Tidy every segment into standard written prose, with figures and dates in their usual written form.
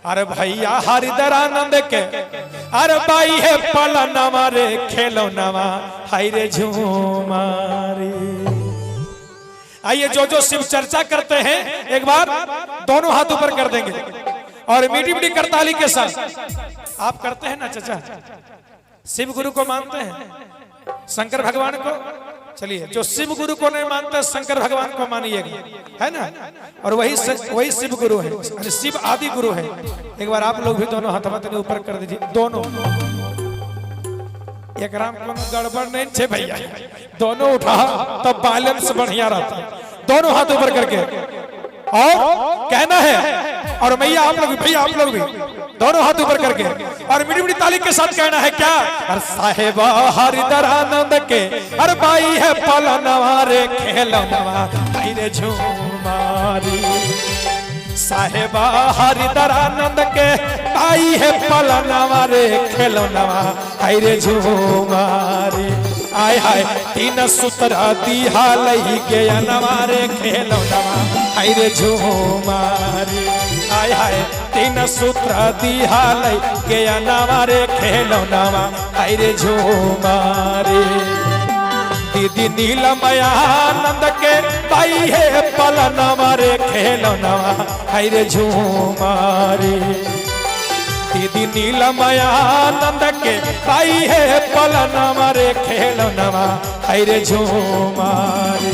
अरे भैया हरिदरानंद के अरे बाई है पलनवा रे खेलौनवा हाय रे झूमारी। आइए जो जो शिव चर्चा करते हैं एक बार दोनों हाथ ऊपर कर देंगे और मीठी मीठी करताली के साथ। आप करते हैं ना चाचा, शिव गुरु को मानते हैं, शंकर भगवान को। चलिए जो शिव गुरु को नहीं मानते शंकर भगवान को मानिएगा, है ना। और वही शिव गुरु है, शिव आदि गुरु है। एक बार आप लोग भी दोनों हाथ ऊपर कर दीजिए, दोनों। एक राम को गड़बड़ नहीं छे भैया, दोनों उठा तब बैलेंस बढ़िया रहता है। दोनों हाथ ऊपर करके और कहना है, और भैया आप लोग भी, भैया आप लोग भी दोनों हाथ ऊपर करके और मीठी मीठी ताली के साथ कहना है क्या। अरे साहेबा हरिदरानंद के अरे बाई है पलनवा रे खेलौनवा हाय रे झूमारी। साहेबा हरिदरानंद के बाई है पलनवा रे खेलौनवा हाय रे झूमारी। आय हाय तीन सूत्र दिहा लही के नवारे खेलौनवा हाय रे झूमारी। आय हाय तीन सूत्र दिहा लही के नवारे खेलौनवा हाय रे झूमारी। दीदी नीलमयानंद के बाई है पलनवा रे खेलौनवा हाय रे झूमारी। दीदी नीलमयानंद के बाई है पलनवा रे खेलौनवा हाय रे झूमारी।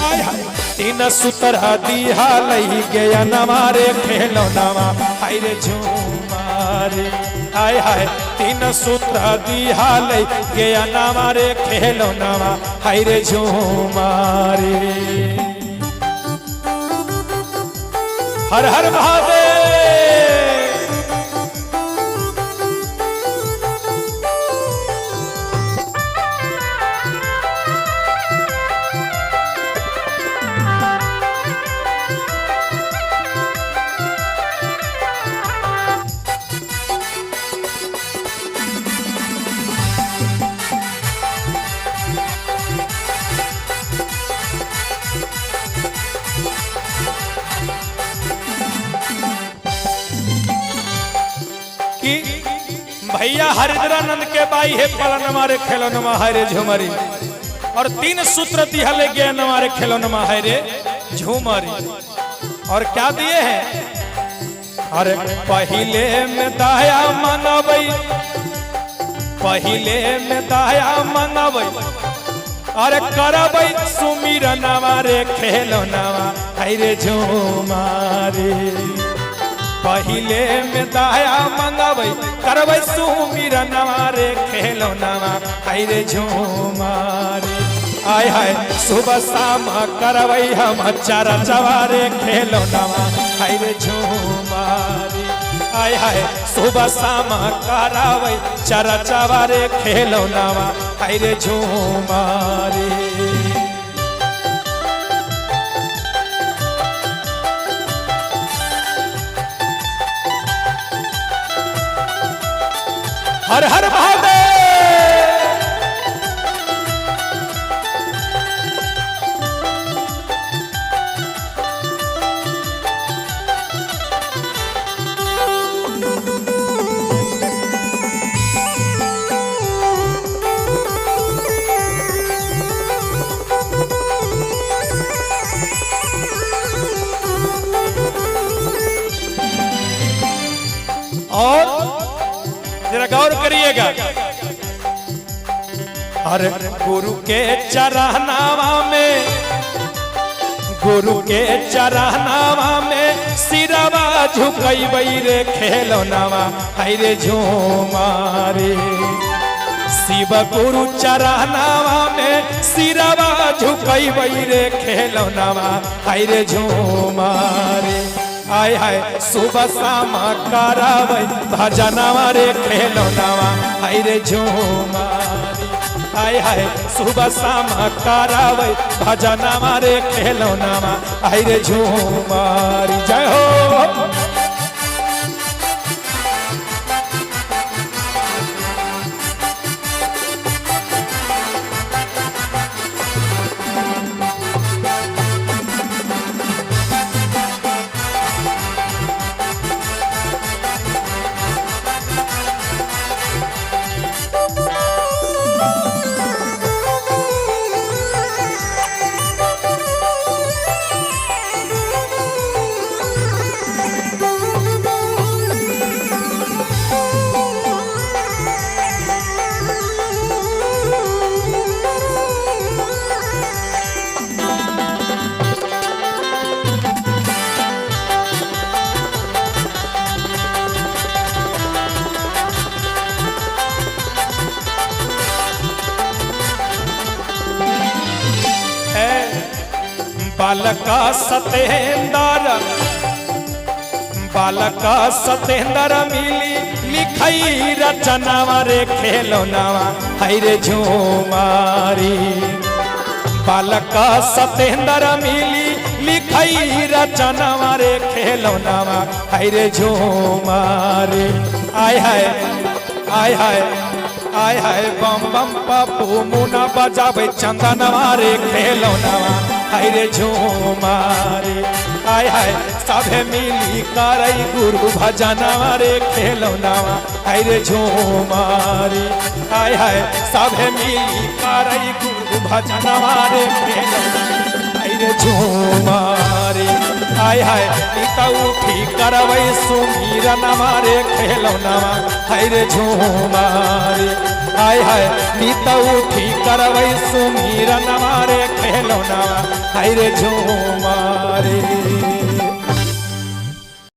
आय हाय तीन सूत्र दिहा लही गया नवारे खेलौनवा हाय रे झूमारी। आय हाय तीन सूत्र दिहा लही गया नवारे खेलौनवा हाय रे झूमारी। हर हर महादेव। भैया हरिदरानंद के बाई है पलनवा रे खेलौनवा हाय रे झूमारी। और तीन सूत्र दिया ले गया नवारे खेलौनवा हाय रे झूमारी। और क्या दिए हैं। अरे पहिले में दया मंगवई, पहिले में दया मंगवई, अरे करबई सुमिरनवा रे खेलौनवा हाय रे झूमारी। पहिले में दया मंगवई करबै सुमिरनवा रे खेलौनवा हाय रे झूमारी। आय हाय सुबह शाम करबै हम चरचवा रे खेलौनवा हाय रे झूमारी। आय हाय सुबह शाम करबै चरचवा रे खेलौनवा हाय रे झूमारी। हर हर महादेव। और जरा गौर करिएगा। अरे गुरु के चरहनावा में, गुरु के चरहनावा में सिरवा झुकैबै रे खेलौनवा हाय रे झूमारी। शिव गुरु चरहनावा में सिरवा झुकैबै रे खेलौनवा हाय रे झूमारी। आय हाय सुबह शाम करबै भजनवा रे खेलौनवा हाय रे झूमारी। आय हाय सुबह शाम करबै भजनवा रे खेलौनवा हाय रे झूमारी। जय हो। बालका सतेंद्र बालका सतेंद्र मिली लिखई रचनावा रे खेलौनावा हाय रे झूमारी बालका सतेंद्र मिली लिखई रचनावा रे खेलौनावा हाय रे झूमारी आय हाय आय हाय आय हाय बम बम पप्पू मुना बजावे चंदनवा रे खेलौनावा हाय रे झूमारी आय हाय सभे मिली करई गुरु भजनवा रे खेलौनावा हाय रे झूमारी आय हाय सभे मिली करई गुरु भजनवा रे खेलौनावा हाय रे झूमारी आय हाय नीता उठी करवई सुमीरनवा रे खेलौनावा हाय रे झूमारी आय हाय नीता उठी करवई सुमीरनवा रे खेलौनावा हाय रे झूमारी।